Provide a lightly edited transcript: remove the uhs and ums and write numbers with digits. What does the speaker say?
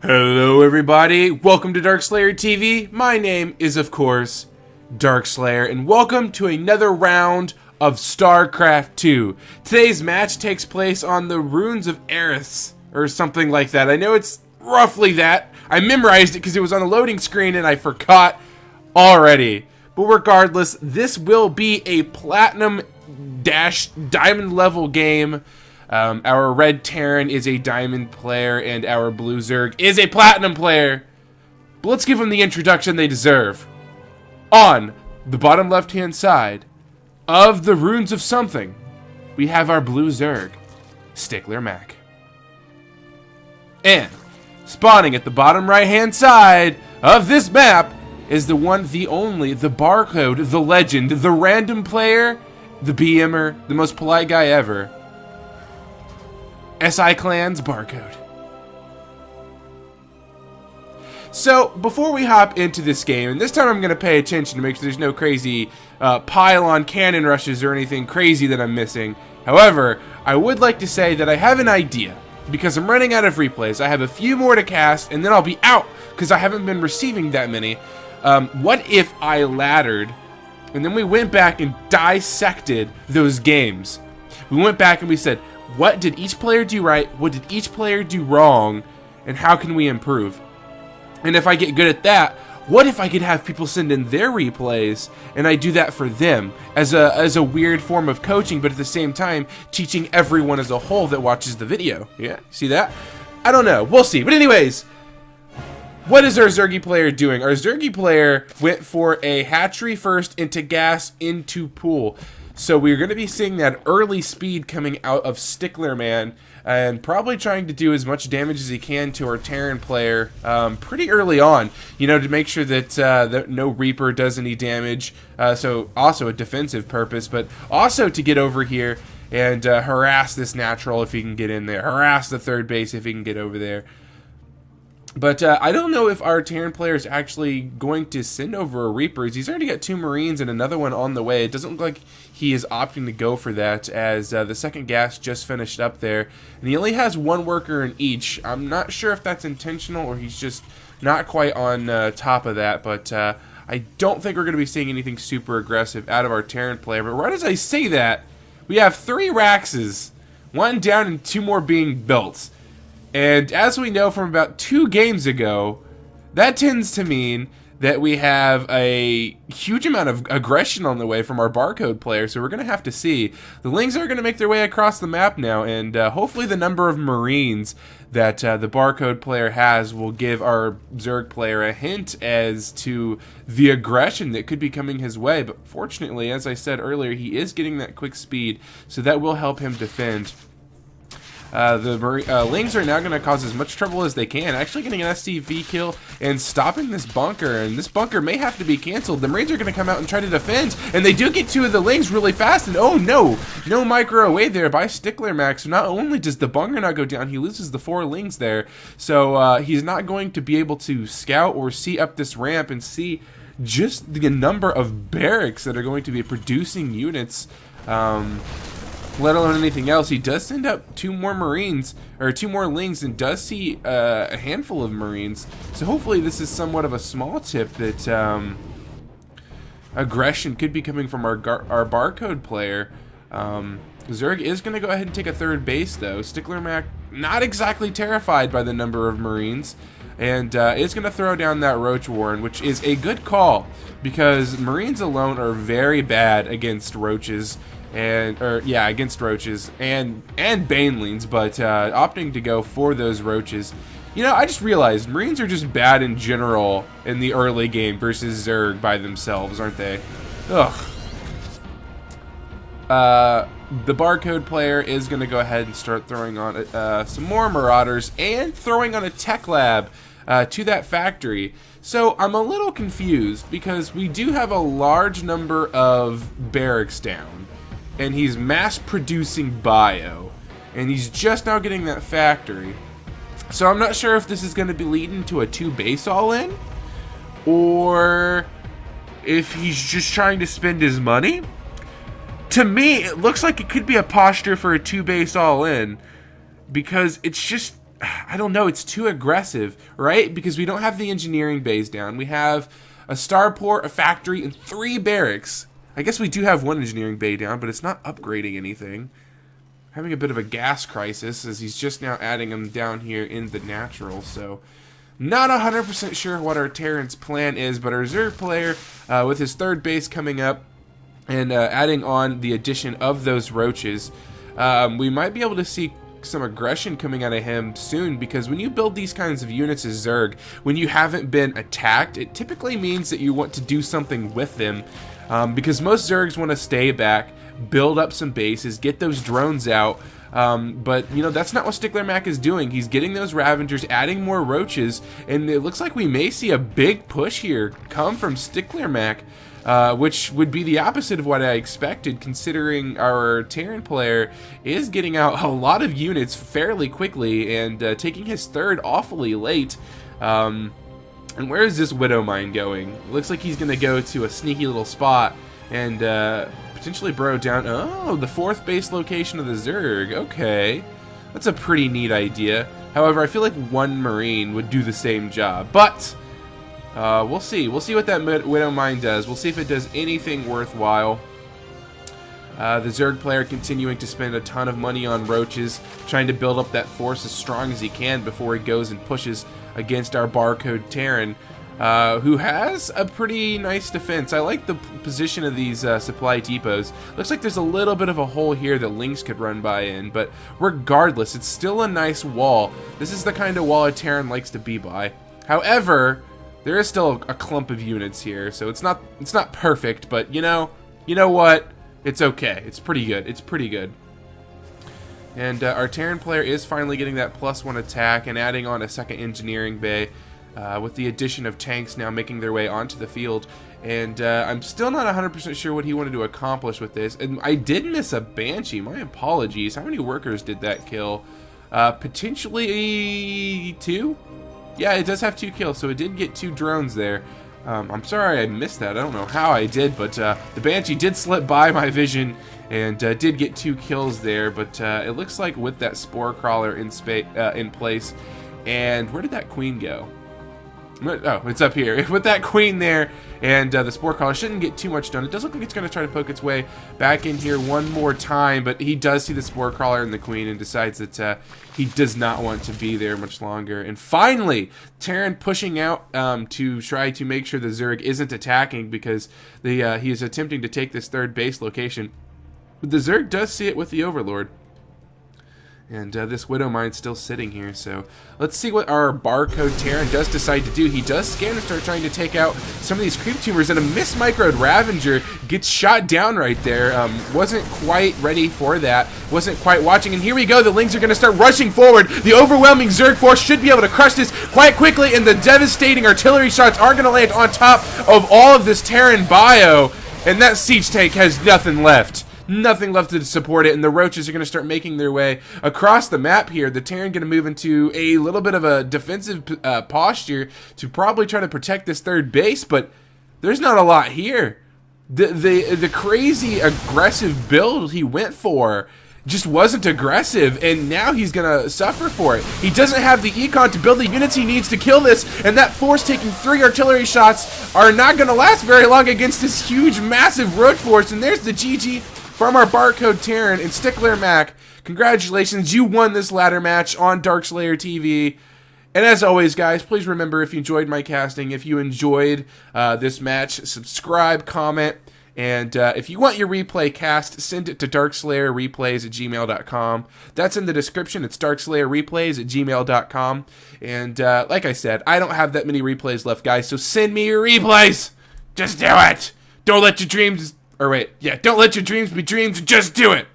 Hello everybody, welcome to Darkslayer TV. My name is of course Darkslayer and welcome to another round of StarCraft 2. Today's match takes place on the Runes of Aerith or something like that. I know it's roughly that. I memorized it because it was on the loading screen and I forgot already. But regardless, this will be a platinum dash diamond level game. Our red Terran is a diamond player and our blue Zerg is a platinum player. But let's give them the introduction they deserve. On the bottom left hand side of the Runes of Something, we have our blue Zerg, SticklerMac. And spawning at the bottom right hand side of this map is the one, the only, the barcode, the legend, the random player, the BMer, the most polite guy ever. SIClan's barcode. So, before we hop into this game, and this time I'm going to pay attention to make sure there's no crazy pile-on cannon rushes or anything crazy that I'm missing. However, I would like to say that I have an idea, because I'm running out of replays. I have a few more to cast, and then I'll be out, because I haven't been receiving that many. What if I laddered, and then we went back and dissected those games? We went back and we said, what did each player do right? What did each player do wrong? And how can we improve? And if I get good at that, what if I could have people send in their replays and I do that for them as a weird form of coaching, but at the same time teaching everyone as a whole that watches the video? Yeah, see that? I don't know. We'll see. But anyways, what is our Zergy player doing? Our Zergy player went for a hatchery first into gas into pool. So we're going to be seeing that early speed coming out of SticklerMan and probably trying to do as much damage as he can to our Terran player pretty early on, you know, to make sure that, that no Reaper does any damage. So also a defensive purpose, but also to get over here and harass this natural if he can get in there, harass the third base if he can get over there. But I don't know if our Terran player is actually going to send over a Reapers. He's already got 2 Marines and another one on the way. It doesn't look like he is opting to go for that, as the second gas just finished up there. And he only has 1 worker in each. I'm not sure if that's intentional or he's just not quite on top of that. But I don't think we're going to be seeing anything super aggressive out of our Terran player. But right as I say that, we have 3 Raxes. 1 down and 2 more being built. And as we know from about 2 games ago, that tends to mean that we have a huge amount of aggression on the way from our barcode player, so we're going to have to see. The Lings are going to make their way across the map now, and hopefully the number of Marines that the barcode player has will give our Zerg player a hint as to the aggression that could be coming his way. But fortunately, as I said earlier, he is getting that quick speed, so that will help him defend. The Lings are now going to cause as much trouble as they can, actually getting an STV kill and stopping this bunker, and this bunker may have to be canceled. The Marines are going to come out and try to defend, and they do get 2 of the Lings really fast, and oh no, no micro away there by SticklerMac. So not only does the bunker not go down, he loses the 4 Lings there, so he's not going to be able to scout or see up this ramp and see just the number of barracks that are going to be producing units, let alone anything else. He does send up 2 more Marines, or 2 more Lings, and does see a handful of Marines. So hopefully this is somewhat of a small tip that aggression could be coming from our barcode player. Zerg is going to go ahead and take a 3rd base, though. SticklerMac not exactly terrified by the number of Marines, and is going to throw down that Roach Warren, which is a good call, because Marines alone are very bad against Roaches. Against Roaches and Banelings, but opting to go for those Roaches. You know, I just realized Marines are just bad in general in the early game versus Zerg by themselves, aren't they? Ugh. The barcode player is going to go ahead and start throwing on some more Marauders and throwing on a tech lab to that factory. So I'm a little confused because we do have a large number of barracks down. And he's mass producing bio, and he's just now getting that factory. So I'm not sure if this is going to be leading to a 2 base all-in, or if he's just trying to spend his money. To me, it looks like it could be a posture for a 2 base all-in, because it's just I don't know, it's too aggressive, right? Because we don't have the engineering bays down. We have a starport, a factory, and 3 barracks. I guess we do have 1 engineering bay down, but it's not upgrading anything. Having a bit of a gas crisis as he's just now adding them down here in the natural, so not 100% sure what our Terran's plan is, but our Zerg player, with his 3rd base coming up and adding on the addition of those roaches, we might be able to see some aggression coming out of him soon, because when you build these kinds of units as Zerg, when you haven't been attacked, it typically means that you want to do something with them, because most Zergs want to stay back, build up some bases, get those drones out, but you know, that's not what SticklerMac is doing. He's getting those Ravengers, adding more roaches, and it looks like we may see a big push here come from SticklerMac, which would be the opposite of what I expected, considering our Terran player is getting out a lot of units fairly quickly and taking his 3rd awfully late. And where is this Widow Mine going? It looks like he's going to go to a sneaky little spot and potentially burrow down. Oh, the 4th base location of the Zerg. Okay, that's a pretty neat idea. However, I feel like 1 Marine would do the same job, but we'll see. We'll see what that Widow Mine does. We'll see if it does anything worthwhile. The Zerg player continuing to spend a ton of money on roaches, trying to build up that force as strong as he can before he goes and pushes against our barcode Terran, who has a pretty nice defense. I like the position of these supply depots. Looks like there's a little bit of a hole here that Lynx could run by in, but regardless, it's still a nice wall. This is the kind of wall a Terran likes to be by. However, there is still a clump of units here, so it's not perfect, but you know what? It's okay. It's pretty good. It's pretty good. And our Terran player is finally getting that +1 attack and adding on a 2nd engineering bay, with the addition of tanks now making their way onto the field. And I'm still not 100% sure what he wanted to accomplish with this. And I did miss a Banshee. My apologies. How many workers did that kill? Potentially 2? Yeah, it does have 2 kills, so it did get 2 drones there. I'm sorry I missed that. I don't know how I did, but the Banshee did slip by my vision and did get 2 kills there. But it looks like with that Spore Crawler in place, and where did that Queen go? Oh, it's up here. With that Queen there, and the Spore Crawler shouldn't get too much done. It does look like it's going to try to poke its way back in here one more time, but he does see the Spore Crawler and the Queen and decides that he does not want to be there much longer. And finally, Terran pushing out to try to make sure the Zerg isn't attacking, because he is attempting to take this 3rd base location. But the Zerg does see it with the Overlord. And this Widow Mine's still sitting here, so let's see what our barcode Terran does decide to do. He does scan and start trying to take out some of these creep tumors, and a mismicroed Ravenger gets shot down right there. Wasn't quite ready for that, wasn't quite watching, and here we go. The Lings are going to start rushing forward. The overwhelming Zerg force should be able to crush this quite quickly, and the devastating artillery shots are going to land on top of all of this Terran bio, and that siege tank has nothing left. Nothing left to support it, and the roaches are going to start making their way across the map here. The Terran going to move into a little bit of a defensive posture to probably try to protect this 3rd base, but there's not a lot here. The crazy aggressive build he went for just wasn't aggressive, and now he's going to suffer for it. He doesn't have the econ to build the units he needs to kill this, and that force taking 3 artillery shots are not going to last very long against this huge, massive roach force, and there's the GG from our barcode Terran and SticklerMac. Congratulations, you won this ladder match on Darkslayer TV. And as always, guys, please remember, if you enjoyed my casting, if you enjoyed this match, subscribe, comment, and if you want your replay cast, send it to DarkslayerReplays@gmail.com. That's in the description. It's DarkslayerReplays@gmail.com. And like I said, I don't have that many replays left, guys, so send me your replays. Just do it. Don't let your dreams... Or wait, yeah, don't let your dreams be dreams, just do it!